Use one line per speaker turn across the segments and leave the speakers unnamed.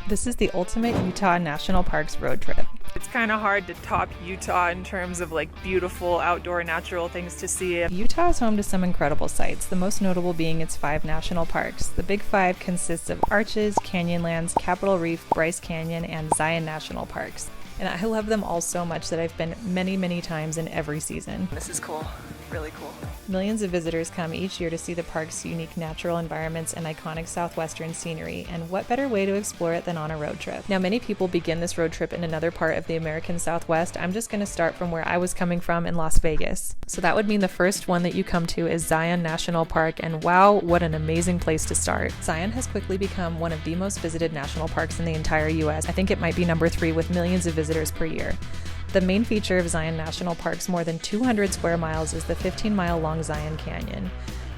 This is the ultimate Utah National Parks road trip.
It's kind of hard to top Utah in terms of like beautiful outdoor natural things to see.
Utah is home to some incredible sights, the most notable being its 5 national parks. The Big Five consists of Arches, Canyonlands, Capitol Reef, Bryce Canyon, and Zion National Parks. And I love them all so much that I've been many times in every season.
This is cool. Really cool.
Millions of visitors come each year to see the park's unique natural environments and iconic southwestern scenery, and what better way to explore it than on a road trip? Now, many people begin this road trip in another part of the American Southwest. I'm just going to start from where I was coming from in Las Vegas. So that would mean the first one that you come to is Zion National Park, and wow, what an amazing place to start. Zion has quickly become one of the most visited national parks in the entire US. I think it might be number 3 with millions of visitors per year. The main feature of Zion National Park's more than 200 square miles is the 15-mile-long Zion Canyon.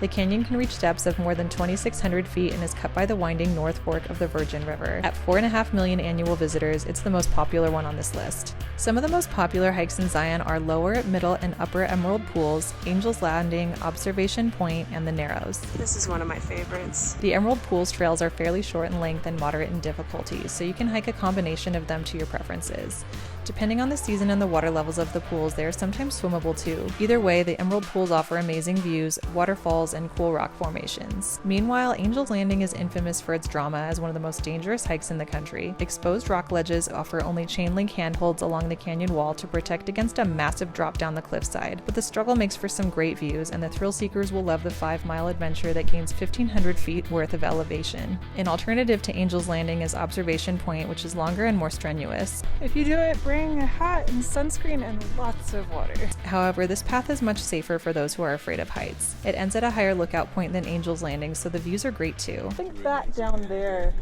The canyon can reach depths of more than 2,600 feet and is cut by the winding North Fork of the Virgin River. At 4.5 million annual visitors, it's the most popular one on this list. Some of the most popular hikes in Zion are Lower, Middle, and Upper Emerald Pools, Angel's Landing, Observation Point, and the Narrows.
This is one of my favorites.
The Emerald Pools trails are fairly short in length and moderate in difficulty, so you can hike a combination of them to your preferences. Depending on the season and the water levels of the pools, they are sometimes swimmable too. Either way, the Emerald Pools offer amazing views, waterfalls, and cool rock formations. Meanwhile, Angel's Landing is infamous for its drama as one of the most dangerous hikes in the country. Exposed rock ledges offer only chain link handholds along the canyon wall to protect against a massive drop down the cliffside, but the struggle makes for some great views, and the thrill seekers will love the 5-mile adventure that gains 1,500 feet worth of elevation. An alternative to Angel's Landing is Observation Point, which is longer and more strenuous.
If you do it, bring a hat and sunscreen and lots of water.
However, this path is much safer for those who are afraid of heights. It ends at a higher lookout point than Angel's Landing, so the views are great too.
I think that down there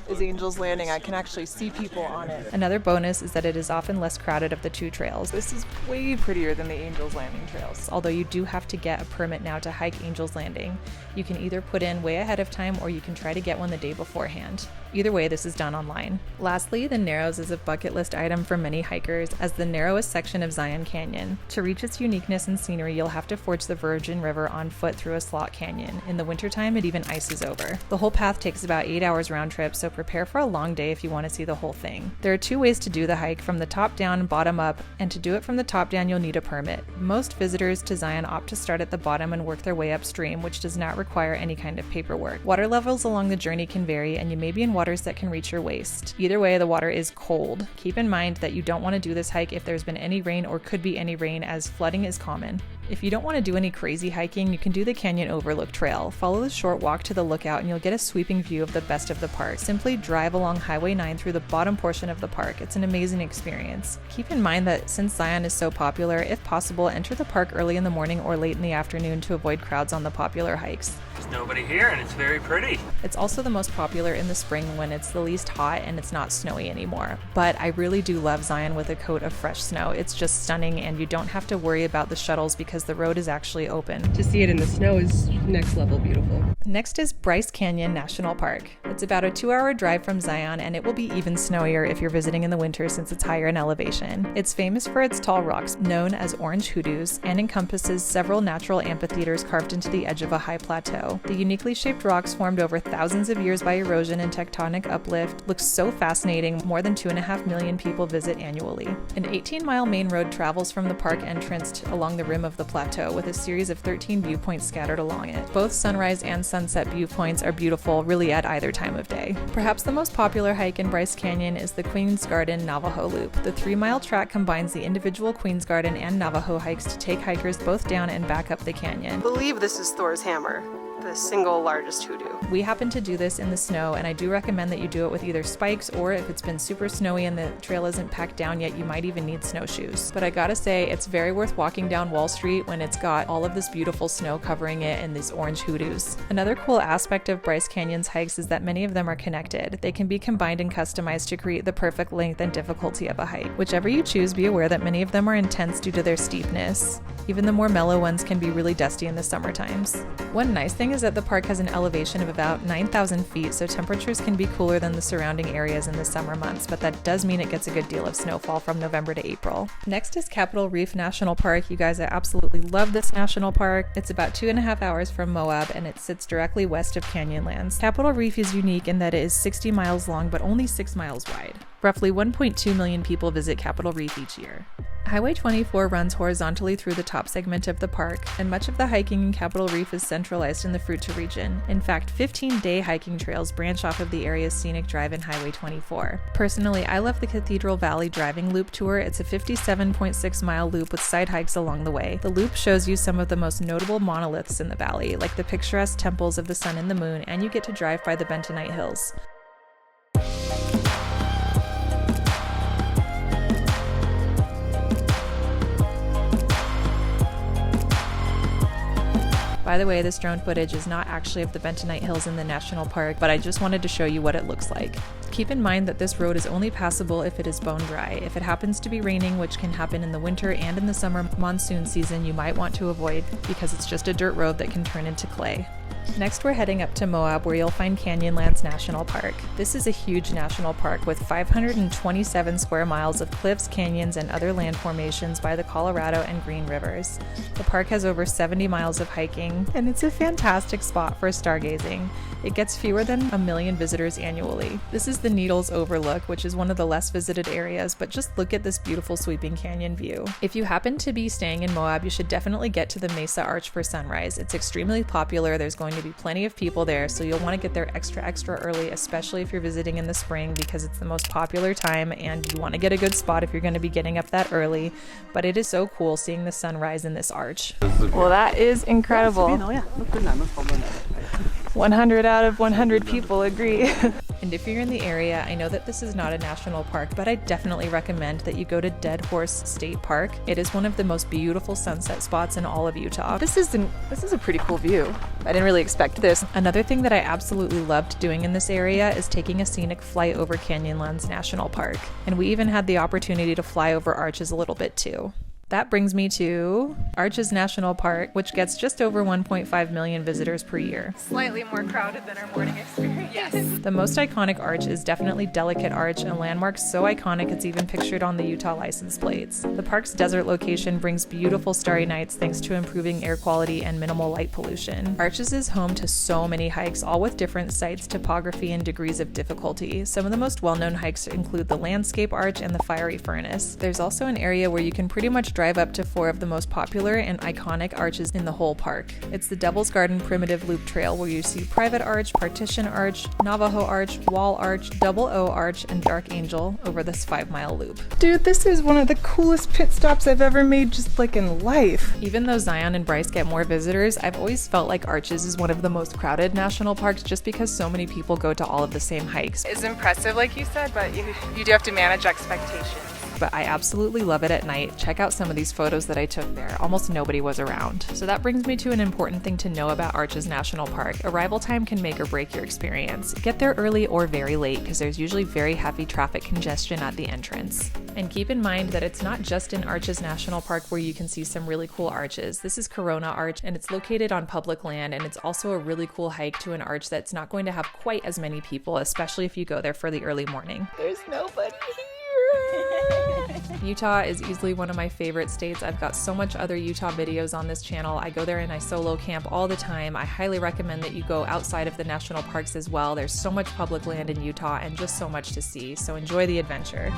is Angel's Landing. I can actually see people on it.
Another bonus is that it is often less crowded of the 2 trails.
This is way prettier than the Angel's Landing trails.
Although you do have to get a permit now to hike Angel's Landing. You can either put in way ahead of time or you can try to get one the day beforehand. Either way, this is done online. Lastly, the Narrows is a bucket list item for many hikers as the narrowest section of Zion Canyon. To reach its uniqueness and scenery, you'll have to forge the Virgin River on foot through a slot canyon. In the wintertime, it even ices over. The whole path takes about 8 hours round trip, so prepare for a long day if you want to see the whole thing. There are 2 ways to do the hike, from the top down and bottom up, and to do it from the top down, you'll need a permit. Most visitors to Zion opt to start at the bottom and work their way upstream, which does not require any kind of paperwork. Water levels along the journey can vary, and you may be in waters that can reach your waist. Either way, the water is cold. Keep in mind that you don't want to do this hike if there's been any rain or could be any rain, as flooding is common. If you don't want to do any crazy hiking, you can do the Canyon Overlook Trail. Follow the short walk to the lookout and you'll get a sweeping view of the best of the park. Simply drive along Highway 9 through the bottom portion of the park. It's an amazing experience. Keep in mind that since Zion is so popular, if possible, enter the park early in the morning or late in the afternoon to avoid crowds on the popular hikes.
There's nobody here and it's very pretty.
It's also the most popular in the spring when it's the least hot and it's not snowy anymore. But I really do love Zion with a coat of fresh snow. It's just stunning and you don't have to worry about the shuttles because the road is actually open.
To see it in the snow is next level beautiful.
Next is Bryce Canyon National Park. It's about a 2-hour drive from Zion and it will be even snowier if you're visiting in the winter since it's higher in elevation. It's famous for its tall rocks known as orange hoodoos and encompasses several natural amphitheaters carved into the edge of a high plateau. The uniquely shaped rocks formed over thousands of years by erosion and tectonic uplift look so fascinating. More than 2.5 million people visit annually. An 18-mile main road travels from the park entrance along the rim of the plateau with a series of 13 viewpoints scattered along it. Both sunrise and sunset viewpoints are beautiful really at either time of day. Perhaps the most popular hike in Bryce Canyon is the Queen's Garden Navajo Loop. The 3-mile track combines the individual Queen's Garden and Navajo hikes to take hikers both down and back up the canyon.
I believe this is Thor's hammer, the single largest hoodoo.
We happen to do this in the snow, and I do recommend that you do it with either spikes or if it's been super snowy and the trail isn't packed down yet, you might even need snowshoes. But I gotta say, it's very worth walking down Wall Street when it's got all of this beautiful snow covering it and these orange hoodoos. Another cool aspect of Bryce Canyon's hikes is that many of them are connected. They can be combined and customized to create the perfect length and difficulty of a hike. Whichever you choose, be aware that many of them are intense due to their steepness. Even the more mellow ones can be really dusty in the summer times. One nice thing is that the park has an elevation of about 9,000 feet, so temperatures can be cooler than the surrounding areas in the summer months, but that does mean it gets a good deal of snowfall from November to April. Next is Capitol Reef National Park. You guys, I absolutely love this national park. It's about 2.5 hours from Moab, and it sits directly west of Canyonlands. Capitol Reef is unique in that it is 60 miles long, but only 6 miles wide. Roughly 1.2 million people visit Capitol Reef each year. Highway 24 runs horizontally through the top segment of the park, and much of the hiking in Capitol Reef is centralized in the Fruita region. In fact, 15-day hiking trails branch off of the area's scenic drive in Highway 24. Personally, I love the Cathedral Valley Driving Loop Tour. It's a 57.6-mile loop with side hikes along the way. The loop shows you some of the most notable monoliths in the valley, like the picturesque temples of the sun and the moon, and you get to drive by the Bentonite Hills. By the way, this drone footage is not actually of the Bentonite Hills in the national park, but I just wanted to show you what it looks like. Keep in mind that this road is only passable if it is bone dry. If it happens to be raining, which can happen in the winter and in the summer monsoon season, you might want to avoid because it's just a dirt road that can turn into clay. Next, we're heading up to Moab, where you'll find Canyonlands National Park. This is a huge national park with 527 square miles of cliffs, canyons, and other land formations by the Colorado and Green Rivers. The park has over 70 miles of hiking, and it's a fantastic spot for stargazing. It gets fewer than 1 million visitors annually. This is the Needles Overlook, which is one of the less visited areas, but just look at this beautiful sweeping canyon view. If you happen to be staying in Moab, you should definitely get to the Mesa Arch for sunrise. It's extremely popular. There's going to be plenty of people there, so you'll want to get there extra early, especially if you're visiting in the spring, because it's the most popular time and you want to get a good spot if you're going to be getting up that early. But it is so cool seeing the sunrise in this arch.
Well, that is incredible. 100 out of 100 people agree.
And if you're in the area, I know that this is not a national park, but I definitely recommend that you go to Dead Horse State Park. It is one of the most beautiful sunset spots in all of Utah.
This is a pretty cool view. I didn't really expect this.
Another thing that I absolutely loved doing in this area is taking a scenic flight over Canyonlands National Park. And we even had the opportunity to fly over Arches a little bit too. That brings me to Arches National Park, which gets just over 1.5 million visitors per year.
Slightly more crowded than our morning experience. Yes.
The most iconic arch is definitely Delicate Arch, a landmark so iconic it's even pictured on the Utah license plates. The park's desert location brings beautiful starry nights thanks to improving air quality and minimal light pollution. Arches is home to so many hikes, all with different sites, topography, and degrees of difficulty. Some of the most well-known hikes include the Landscape Arch and the Fiery Furnace. There's also an area where you can pretty much drive up to 4 of the most popular and iconic arches in the whole park. It's the Devil's Garden Primitive Loop Trail, where you see Private Arch, Partition Arch, Navajo Arch, Wall Arch, Double O Arch, and Dark Angel over this 5-mile loop.
Dude, this is one of the coolest pit stops I've ever made just like in life.
Even though Zion and Bryce get more visitors, I've always felt like Arches is one of the most crowded national parks just because so many people go to all of the same hikes.
It's impressive, like you said, but you do have to manage expectations.
But I absolutely love it at night. Check out some of these photos that I took there. Almost nobody was around. So that brings me to an important thing to know about Arches National Park. Arrival time can make or break your experience. Get there early or very late because there's usually very heavy traffic congestion at the entrance. And keep in mind that it's not just in Arches National Park where you can see some really cool arches. This is Corona Arch, and it's located on public land, and it's also a really cool hike to an arch that's not going to have quite as many people, especially if you go there for the early morning.
There's nobody here.
Utah is easily one of my favorite states. I've got so much other Utah videos on this channel. I go there and I solo camp all the time. I highly recommend that you go outside of the national parks as well. There's so much public land in Utah and just so much to see. So enjoy the adventure.